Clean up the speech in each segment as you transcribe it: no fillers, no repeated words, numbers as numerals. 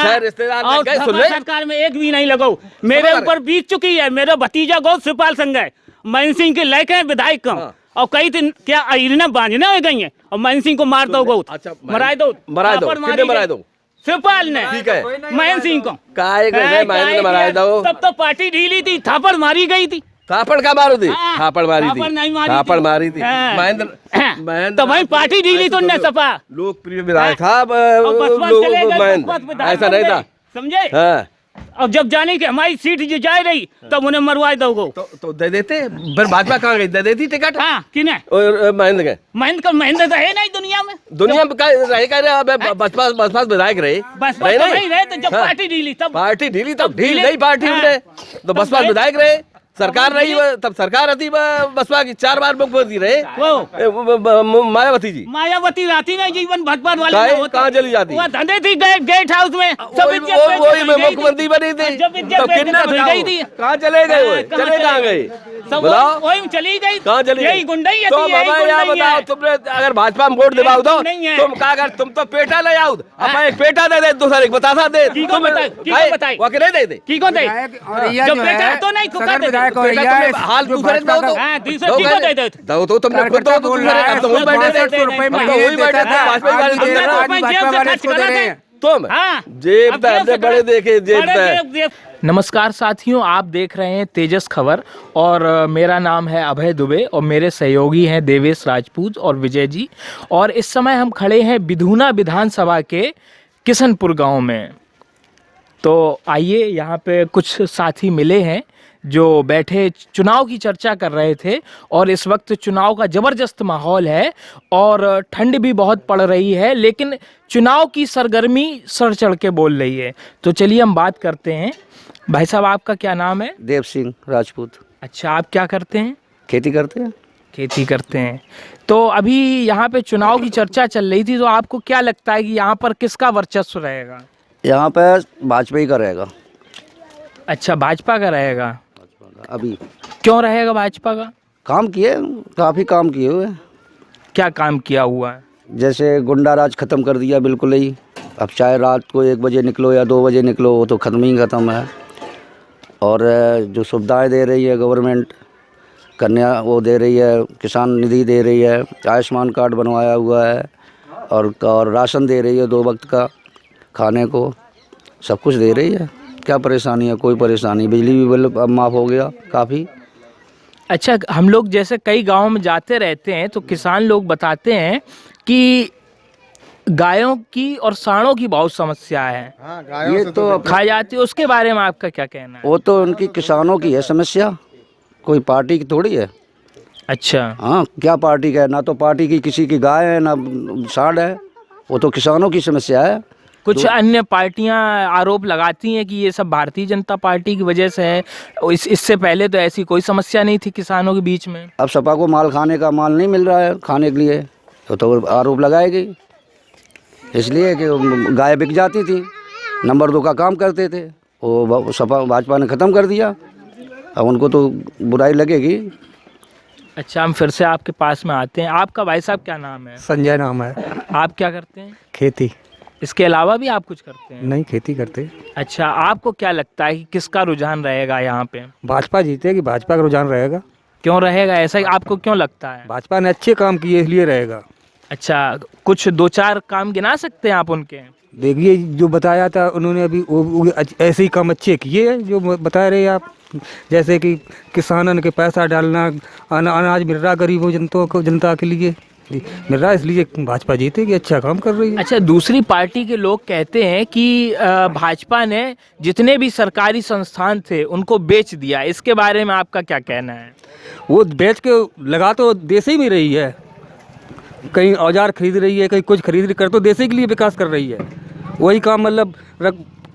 छह रिश्तेदार और लग गए, सुन सपा ले। सरकार में एक भी नहीं लगाओ। मेरे ऊपर बीत चुकी है। मेरा भतीजा गौ सुपाल संघ है, महेंद्र सिंह के लेके हैं विधायक का। हाँ। और कई दिन क्या अहिरना बांझने हो गई है, और महेंद्र सिंह को मार दो गौ। अच्छा, मराए दो, मराए दो, थापड़ मारी कितने मराए गई। दो? सुपाल ने, ठीक है, महेंद्र सिंह को काहे को है, महेंद्र ने मराए दो। तब तो पार्टी ढीली थी, थापड़ मारी गई थी। थापड़ का मारू थी? हाँ, थापड़ मारी थी, थापड़ नहीं मारी थापड़ थी। मारी थी। हाँ। महेंद्र तो भाई पार्टी ढीली तो न सपा। लोकप्रिय विधायक था, और बसपा चले गए, महेंद्र, बसपा विधायक ऐसा नहीं बन था। गए, समझे। हाँ। अब जब जाने की हमारी सीट जो जा रही, तब उन्हें मरवा दोगे। तो दे देते, फिर भाजपा कहाँ गई? दे देती टिकट। हाँ, किने? और महेंद्र के महेंद्र तो है नहीं दुनिया में। दुनिया में रहे बसपा विधायक रहे, बसपा तो नहीं रहे, तो जब हाँ। पार्टी ढीली तब पार्टी ढीली, तब ढील ढीले। नहीं पार्टी हाँ। उनने, तो बसपा गए। विधायक रहे। सरकार रही तब सरकार थी बसपा की, 4 बार मुख्यमंत्री रहे मायावती जी। मायावती रहती नहीं जीवन भाजपा वाले काहे? में होता। कहाँ चली जाती? वो धंधे थी गेट हाउस में, सब इज्जत पे वही चली गई थी। मुख्यमंत्री बनी थी, जब इज्जत तो पे कितना चली गई थी। कहाँ चले गए? वो कहाँ चले कहाँ गए? सब बताओ वही चली गई। कहाँ चली यही गई? गुंडई है, तो यही बाबा यार गुंडई बताओ, है। तुमने अगर भाजपा में वोट दिलाओ तो नहीं है। तुम क्या कर, तुम तो पेटा ले आओ, अब एक पेटा दे दे, दूसरा एक बतासा दे। की को बताए, की को बताए? वो नहीं दे दे। की को दे? जब बेटा तो नहीं तो कर दे। हाल दूसरे दो तो हाँ, दूसरे की को दे दे। दो तो तुमने खुद दो, तो दूसरे अब तो वही बैठे थे, अब तो वही बैठे थे, भाजपा वाले तुम दे रहे हो। तुम हाँ, जेब अब हमने बड़े देखे, जेब पे। नमस्कार साथियों, आप देख रहे हैं तेजस खबर और मेरा नाम है अभय दुबे और मेरे सहयोगी हैं देवेश राजपूत और विजय जी। और इस समय हम खड़े हैं बिधूना विधानसभा के किशनपुर गांव में। तो आइए, यहाँ पे कुछ साथी मिले हैं जो बैठे चुनाव की चर्चा कर रहे थे। और इस वक्त चुनाव का ज़बरदस्त माहौल है और ठंड भी बहुत पड़ रही है, लेकिन चुनाव की सरगर्मी सर चढ़ के बोल रही है। तो चलिए हम बात करते हैं। भाई साहब, आपका क्या नाम है? देव सिंह राजपूत। अच्छा, आप क्या करते हैं? खेती करते हैं। खेती करते हैं। तो अभी यहाँ पे चुनाव की चर्चा चल रही थी, तो आपको क्या लगता है कि यहाँ पर किसका वर्चस्व रहेगा? यहाँ पे भाजपा ही का रहेगा। अच्छा, भाजपा का रहेगा। अभी क्यों रहेगा भाजपा का? काम किए, काफ़ी काम किए हुए। क्या काम किया हुआ है? जैसे गुंडा राज ख़त्म कर दिया बिल्कुल ही। अब चाहे रात को 1 बजे निकलो या 2 बजे निकलो, वो तो ख़त्म ही ख़त्म है। और जो सुविधाएं दे रही है गवर्नमेंट, कन्या वो दे रही है, किसान निधि दे रही है, आयुष्मान कार्ड बनवाया हुआ है, और राशन दे रही है 2 वक्त का खाने को, सब कुछ दे रही है। क्या परेशानी है? कोई परेशानी। बिजली भी बिल अब माफ़ हो गया काफ़ी। अच्छा, हम लोग जैसे कई गांव में जाते रहते हैं तो किसान लोग बताते हैं कि गायों की और सांडों की बहुत समस्या है। ये तो खा जाती है, उसके बारे में आपका क्या कहना है? वो तो उनकी किसानों की है समस्या, कोई पार्टी की थोड़ी है। अच्छा, हाँ, क्या पार्टी का है? ना तो पार्टी की किसी की गाय है ना सांड है, वो तो किसानों की समस्या है। कुछ अन्य पार्टियां आरोप लगाती हैं कि ये सब भारतीय जनता पार्टी की वजह से है। इससे पहले तो ऐसी कोई समस्या नहीं थी किसानों के बीच में। अब सपा को माल खाने का माल नहीं मिल रहा है खाने के लिए, तो आरोप लगाएगी। इसलिए कि गाय बिक जाती थी, नंबर 2 का काम करते थे, वो सपा भाजपा ने ख़त्म कर दिया। अब उनको तो बुराई लगेगी। अच्छा, हम फिर से आपके पास में आते हैं। आपका भाई साहब क्या नाम है? संजय नाम है। आप क्या करते हैं? खेती। इसके अलावा भी आप कुछ करते हैं? नहीं, खेती करते। अच्छा, आपको क्या लगता है कि किसका रुझान रहेगा यहाँ पे? भाजपा जीतेगी, भाजपा का रुझान रहेगा। क्यों रहेगा ऐसा, आपको क्यों लगता है? भाजपा ने अच्छे काम किए इसलिए रहेगा। अच्छा, कुछ 2-4 काम गिना सकते हैं आप उनके? देखिए, जो बताया था उन्होंने अभी वो ऐसे ही काम अच्छे किए हैं जो बता रहे हैं आप। जैसे कि किसानन के पैसा डालना, अनाज मिल रहा गरीबों जनता के लिए मिल रहा है, इसलिए भाजपा जीतेगी। अच्छा काम कर रही है। अच्छा, दूसरी पार्टी के लोग कहते हैं कि भाजपा ने जितने भी सरकारी संस्थान थे उनको बेच दिया। इसके बारे में आपका क्या कहना है? वो बेच के लगा तो देश ही में रही है, कहीं औजार खरीद रही है, कहीं कुछ खरीद कर, तो देश के लिए विकास कर रही है। वही काम मतलब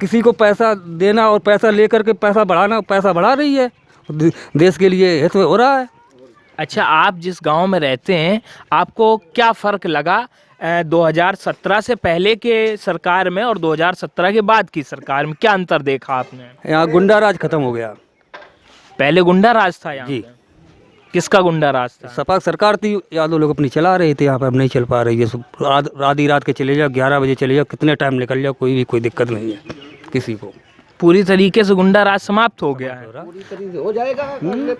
किसी को पैसा देना और पैसा लेकर के पैसा बढ़ाना, पैसा बढ़ा रही है, देश के लिए हित में हो रहा है। अच्छा, आप जिस गांव में रहते हैं, आपको क्या फ़र्क लगा 2017 से पहले के सरकार में और 2017 के बाद की सरकार में? क्या अंतर देखा आपने? यहाँ गुंडा राज खत्म हो गया। पहले गुंडा राज था यहाँ जी। पे? किसका गुंडा राज था? सपा सरकार थी, यादव लोग अपनी चला रहे थे। यहाँ पर अब नहीं चल पा रही है। आधी रात के चले जाओ, 11 बजे चले जाओ, कितने टाइम निकल जाओ, कोई दिक्कत नहीं है। किसी को। पूरी तरीके से गुंडा राज समाप्त हो गया है। हो जाएगा।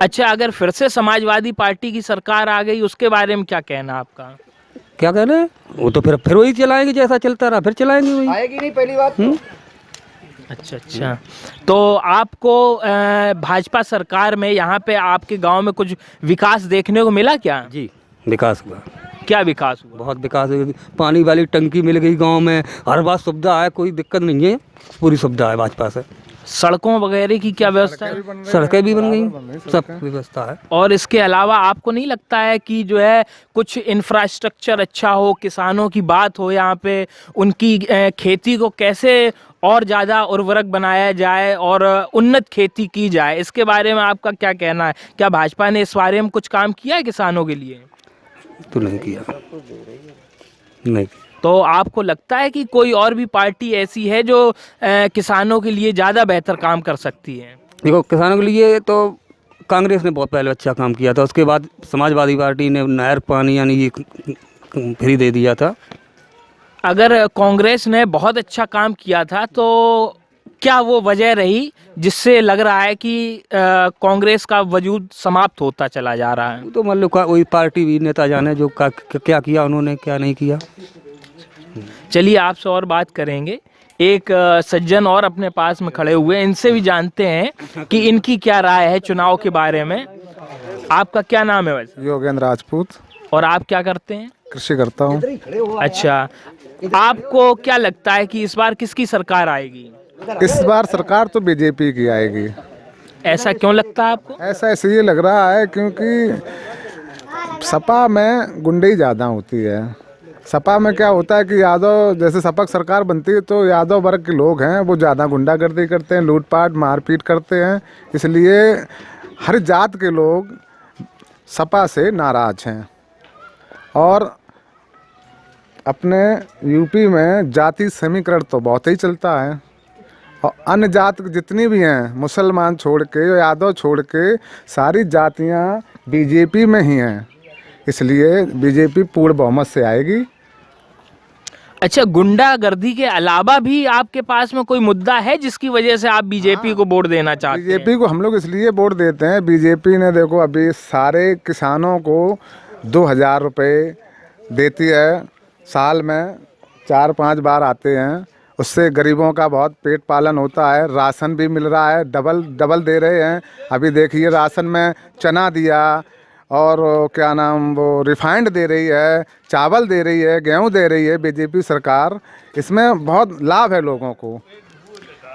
अच्छा, अगर फिर से समाजवादी पार्टी की सरकार आ गई उसके बारे में क्या कहना आपका? क्या कहना है, वो तो फिर वही चलाएंगे, जैसा चलता रहा फिर चलाएंगे वही। आएगी नहीं पहली बात तो। अच्छा अच्छा, तो आपको भाजपा सरकार में यहाँ पे आपके गांव में कुछ विकास देखने को मिला क्या? जी, विकास हुआ। क्या विकास हुआ? बहुत विकास हुआ। पानी वाली टंकी मिल गई गांव में, हर बात सुविधा है, कोई दिक्कत नहीं है, पूरी सुविधा है भाजपा से। सड़कों वगैरह की क्या व्यवस्था है? सड़कें भी बन गई, सब व्यवस्था है। और इसके अलावा आपको नहीं लगता है कि जो है कुछ इंफ्रास्ट्रक्चर अच्छा हो, किसानों की बात हो, यहाँ पे उनकी खेती को कैसे और ज़्यादा उर्वरक बनाया जाए और उन्नत खेती की जाए, इसके बारे में आपका क्या कहना है? क्या भाजपा ने इस बारे में कुछ काम किया है किसानों के लिए? तो नहीं किया, नहीं। तो आपको लगता है कि कोई और भी पार्टी ऐसी है जो किसानों के लिए ज़्यादा बेहतर काम कर सकती है? देखो, किसानों के लिए तो कांग्रेस ने बहुत पहले अच्छा काम किया था, उसके बाद समाजवादी पार्टी ने नहर पानी यानी ये फ्री दे दिया था। अगर कांग्रेस ने बहुत अच्छा काम किया था तो क्या वो वजह रही जिससे लग रहा है कि कांग्रेस का वजूद समाप्त होता चला जा रहा है? तो मतलब वही पार्टी भी नेता जाने जो क्या किया उन्होंने, क्या नहीं किया। चलिए आपसे और बात करेंगे। एक सज्जन और अपने पास में खड़े हुए, इनसे भी जानते हैं कि इनकी क्या राय है चुनाव के बारे में। आपका क्या नाम है वैसे? योगेंद्र राजपूत। और आप क्या करते हैं? कृषि करता हूँ। अच्छा, आपको क्या लगता है कि इस बार किसकी सरकार आएगी? इस बार सरकार तो बीजेपी की आएगी। ऐसा क्यों लगता है आपको? ऐसा इसलिए लग रहा है क्योंकि सपा में गुंडई ज़्यादा होती है। सपा में क्या होता है कि यादव, जैसे सपा सरकार बनती है तो यादव वर्ग के लोग हैं वो ज़्यादा गुंडागर्दी करते हैं, लूटपाट मारपीट करते हैं, इसलिए हर जात के लोग सपा से नाराज़ हैं। और अपने यूपी में जाति समीकरण तो बहुत ही चलता है और अन्य जात जितनी भी हैं, मुसलमान छोड़ के, यादव छोड़ के, सारी जातियां बीजेपी में ही हैं, इसलिए बीजेपी पूर्ण बहुमत से आएगी। अच्छा, गुंडागर्दी के अलावा भी आपके पास में कोई मुद्दा है जिसकी वजह से आप बीजेपी को वोट देना चाहते हैं? बीजेपी को हम लोग इसलिए वोट देते हैं, बीजेपी ने देखो अभी सारे किसानों को 2000 रुपये देती है, साल में 4-5 बार आते हैं, उससे गरीबों का बहुत पेट पालन होता है। राशन भी मिल रहा है, डबल दे रहे हैं। अभी देखिए राशन में चना दिया और क्या नाम वो रिफाइंड दे रही है, चावल दे रही है, गेहूं दे रही है बीजेपी सरकार, इसमें बहुत लाभ है लोगों को।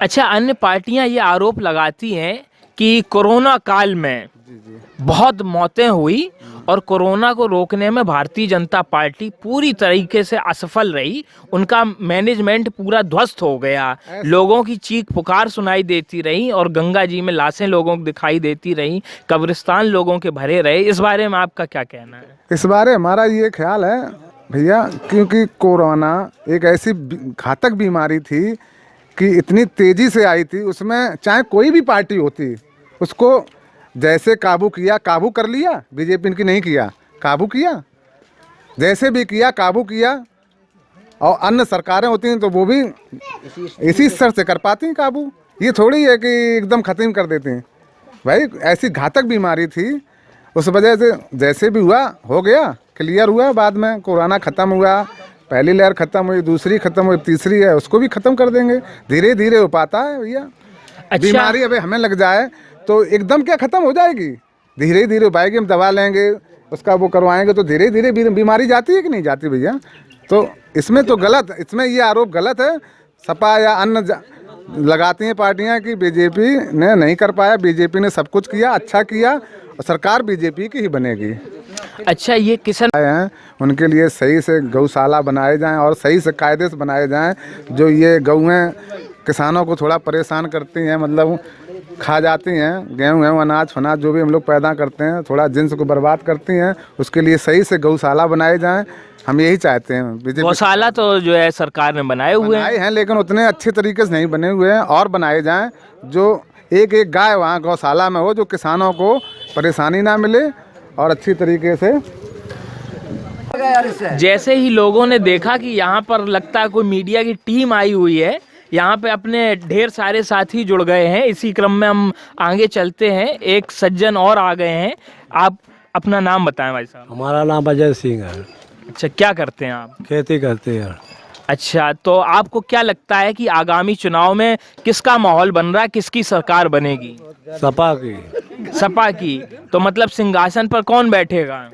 अच्छा, अन्य पार्टियां ये आरोप लगाती हैं कि कोरोना काल में बहुत मौतें हुई और कोरोना को रोकने में भारतीय जनता पार्टी पूरी तरीके से असफल रही, उनका मैनेजमेंट पूरा ध्वस्त हो गया, लोगों की चीख पुकार सुनाई देती रही और गंगा जी में लाशें लोगों को दिखाई देती रही, कब्रिस्तान लोगों के भरे रहे। इस बारे में आपका क्या कहना है? इस बारे हमारा ये ख्याल है भैया, क्योंकि कोरोना एक ऐसी घातक बीमारी थी कि इतनी तेज़ी से आई थी, उसमें चाहे कोई भी पार्टी होती उसको जैसे काबू किया, काबू कर लिया। बीजेपी की नहीं किया, काबू किया, जैसे भी किया काबू किया। और अन्य सरकारें होती हैं तो वो भी इसी स्तर से कर पाती हैं काबू। ये थोड़ी है कि एकदम ख़त्म कर देती हैं। भाई ऐसी घातक बीमारी थी, उस वजह से जैसे भी हुआ हो गया, क्लियर हुआ। बाद में कोरोना ख़त्म हुआ, पहली लहर ख़त्म हुई, दूसरी ख़त्म हुई, तीसरी है उसको भी ख़त्म कर देंगे। धीरे धीरे हो पाता है भैया। अच्छा, बीमारी अभी हमें लग जाए तो एकदम क्या ख़त्म हो जाएगी, धीरे धीरे हो पाएगी। हम दवा लेंगे, उसका वो करवाएंगे तो धीरे धीरे बीमारी जाती है कि नहीं जाती भैया। तो इसमें तो गलत, इसमें ये आरोप गलत है। सपा या अन्य लगाती हैं पार्टियां कि बीजेपी ने नहीं कर पाया, बीजेपी ने सब कुछ किया, अच्छा किया और सरकार बीजेपी की ही बनेगी। अच्छा, ये किसान आए हैं उनके लिए सही से गौशाला बनाए जाएं और सही से कायदे से बनाए जाएं। जो ये गौएँ किसानों को थोड़ा परेशान करती हैं, मतलब खा जाती हैं, गेहूँ अनाज फनाज जो भी हम लोग पैदा करते हैं, थोड़ा जिन्स को बर्बाद करती हैं, उसके लिए सही से गौशाला बनाए जाएं। हम यही चाहते हैं। बीजेपी गौशाला तो जो है सरकार ने बनाए हुए हैं, लेकिन उतने अच्छे तरीके से नहीं बने हुए हैं, और बनाए जाएं। जो एक एक गाय वहाँ गौशाला में हो, जो किसानों को परेशानी ना मिले और अच्छी तरीके से। जैसे ही लोगों ने देखा कि यहाँ पर लगता है कोई मीडिया की टीम आई हुई है, यहाँ पे अपने ढेर सारे साथी जुड़ गए हैं। इसी क्रम में हम आगे चलते हैं। एक सज्जन और आ गए हैं। आप अपना नाम बताएं भाई साहब। हमारा नाम अजय सिंह है। अच्छा, क्या करते हैं आप? खेती करते हैं। अच्छा, तो आपको क्या लगता है कि आगामी चुनाव में किसका माहौल बन रहा है, किसकी सरकार बनेगी? सपा की। सपा की। तो मतलब सिंहासन पर कौन बैठेगा?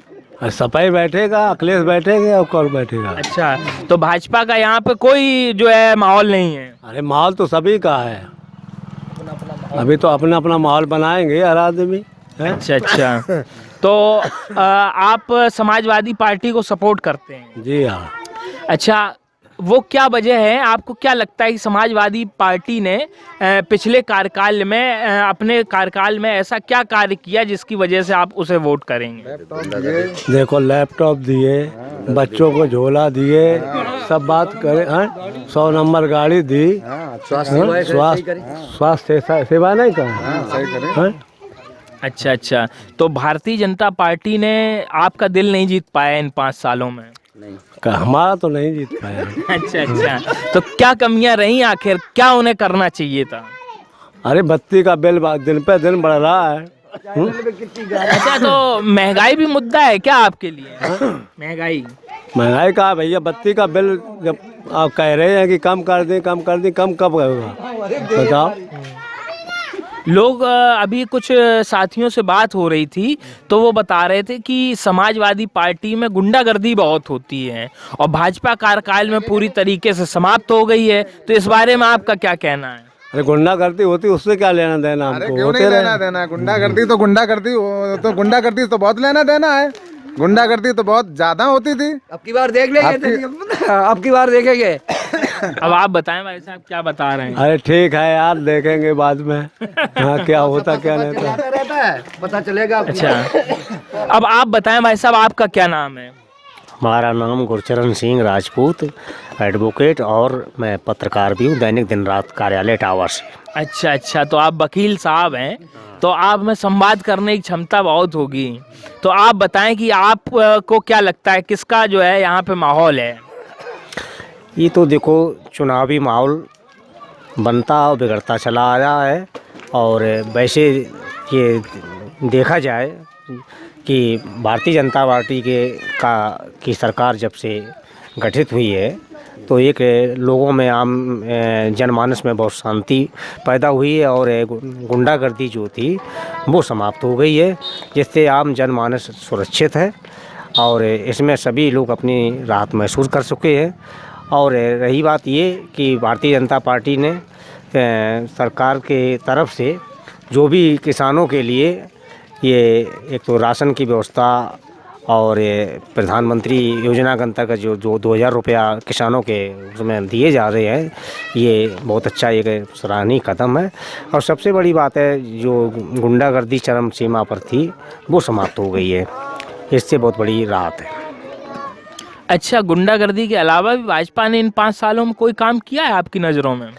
सपा ही बैठेगा, अखिलेश बैठेंगे और कौन बैठेगा। अच्छा, तो भाजपा का यहाँ पे कोई जो है माहौल नहीं है? अरे माहौल तो सभी का है, अभी तो अपना अपना माहौल बनाएंगे हर आदमी है? अच्छा अच्छा। तो आप समाजवादी पार्टी को सपोर्ट करते हैं? जी हाँ। अच्छा, वो क्या वजह है? आपको क्या लगता है कि समाजवादी पार्टी ने पिछले कार्यकाल में अपने कार्यकाल में ऐसा क्या कार्य किया जिसकी वजह से आप उसे वोट करेंगे? देखो, लैपटॉप दिए, बच्चों को झोला दिए, सब बात करे, 100 नंबर गाड़ी दी, स्वास्थ्य सेवा नहीं कर। अच्छा अच्छा। तो भारतीय जनता पार्टी ने आपका दिल नहीं जीत पाया इन 5 सालों में? हमारा तो नहीं जीत पाया। अच्छा अच्छा। तो क्या कमियां रही आखिर, क्या उन्हें करना चाहिए था? अरे बत्ती का बिल दिन पे दिन बढ़ रहा है। अच्छा, तो महंगाई भी मुद्दा है क्या आपके लिए? महंगाई का भैया, बत्ती का बिल जब आप कह रहे हैं कि कम कर दें, कम कर दें, कम कब होगा बताओ? लोग अभी कुछ साथियों से बात हो रही थी तो वो बता रहे थे कि समाजवादी पार्टी में गुंडागर्दी बहुत होती है और भाजपा कार्यकाल में पूरी तरीके से समाप्त हो गई है। तो इस बारे में आपका क्या कहना है? अरे गुंडागर्दी होती, उससे क्या लेना देना हमको? क्यों नहीं लेना देना? गुंडागर्दी तो बहुत लेना देना है। गुंडागर्दी तो बहुत ज्यादा होती थी। अब की बार देख लेंगे, अब की बार देखेंगे। अब आप बताएं भाई साहब, क्या बता रहे हैं? अरे ठीक है यार, देखेंगे बाद में हाँ क्या होता क्या नहीं रहता है, पता चलेगा। अच्छा, अब आप बताएं भाई साहब, आपका क्या नाम है? हमारा नाम गुरचरण सिंह राजपूत, एडवोकेट, और मैं पत्रकार भी हूँ, दैनिक दिन रात कार्यालय टावर से। अच्छा अच्छा। तो आप वकील साहब हैं, तो आप में संवाद करने की क्षमता बहुत होगी। तो आप बताएं कि आप को क्या लगता है किसका जो है यहाँ पे माहौल है? ये तो देखो, चुनावी माहौल बनता और बिगड़ता चला आ रहा है। और वैसे ये देखा जाए कि भारतीय जनता पार्टी की सरकार जब से गठित हुई है तो एक लोगों में, आम जनमानस में बहुत शांति पैदा हुई है और गुंडागर्दी जो थी वो समाप्त हो गई है, जिससे आम जनमानस सुरक्षित है और इसमें सभी लोग अपनी राहत महसूस कर चुके हैं। और रही बात ये कि भारतीय जनता पार्टी ने सरकार के तरफ से जो भी किसानों के लिए ये एक तो राशन की व्यवस्था और प्रधानमंत्री योजना के अंतर्गत जो 2000 रुपया किसानों के उसमें दिए जा रहे हैं, ये बहुत अच्छा एक सराहनीय कदम है। और सबसे बड़ी बात है, जो गुंडागर्दी चरम सीमा पर थी वो समाप्त हो गई है, इससे बहुत बड़ी राहत है। अच्छा, गुंडागर्दी के अलावा भी भाजपा ने इन 5 सालों में कोई काम किया है आपकी नज़रों में?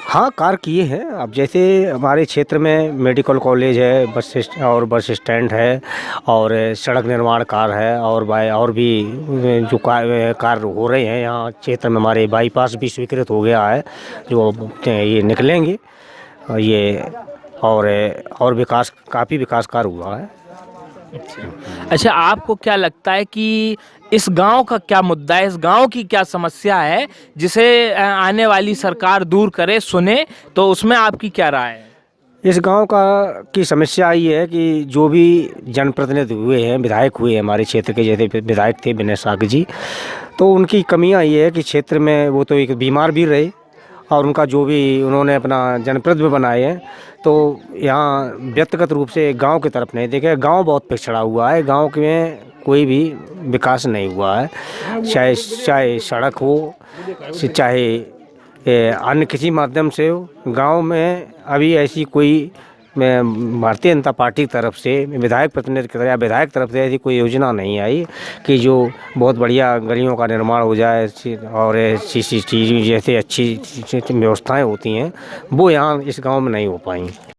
हाँ, कार्य किए हैं। अब जैसे हमारे क्षेत्र में मेडिकल कॉलेज है, बस स्टैंड है और सड़क निर्माण कार्य है और भी जो कार्य हो रहे हैं यहाँ क्षेत्र में। हमारे बाईपास भी स्वीकृत हो गया है, जो ये निकलेंगे ये, और विकास, काफ़ी विकास कार्य हुआ है। अच्छा, आपको क्या लगता है कि इस गांव का क्या मुद्दा है, इस गांव की क्या समस्या है जिसे आने वाली सरकार दूर करे, सुने, तो उसमें आपकी क्या राय है? इस गांव की समस्या ये है कि जो भी जनप्रतिनिधि हुए हैं, विधायक हुए हैं हमारे क्षेत्र के, जैसे विधायक थे विनय साग जी, तो उनकी कमियां ये है कि क्षेत्र में वो तो एक बीमार भी रहे और उनका जो भी उन्होंने अपना जनप्रतिनिधि बनाए हैं तो यहाँ व्यक्तिगत रूप से गांव की तरफ नहीं देखे। गांव बहुत पिछड़ा हुआ है, गांव में कोई भी विकास नहीं हुआ है, चाहे सड़क हो, चाहे अन्य किसी माध्यम से हो। गांव में अभी ऐसी कोई भारतीय जनता पार्टी की तरफ से, विधायक प्रतिनिधि की तरफ या विधायक तरफ से ऐसी कोई योजना नहीं आई कि जो बहुत बढ़िया गलियों का निर्माण हो जाए और CCTV जैसे अच्छी व्यवस्थाएं होती हैं वो यहाँ इस गांव में नहीं हो पाई।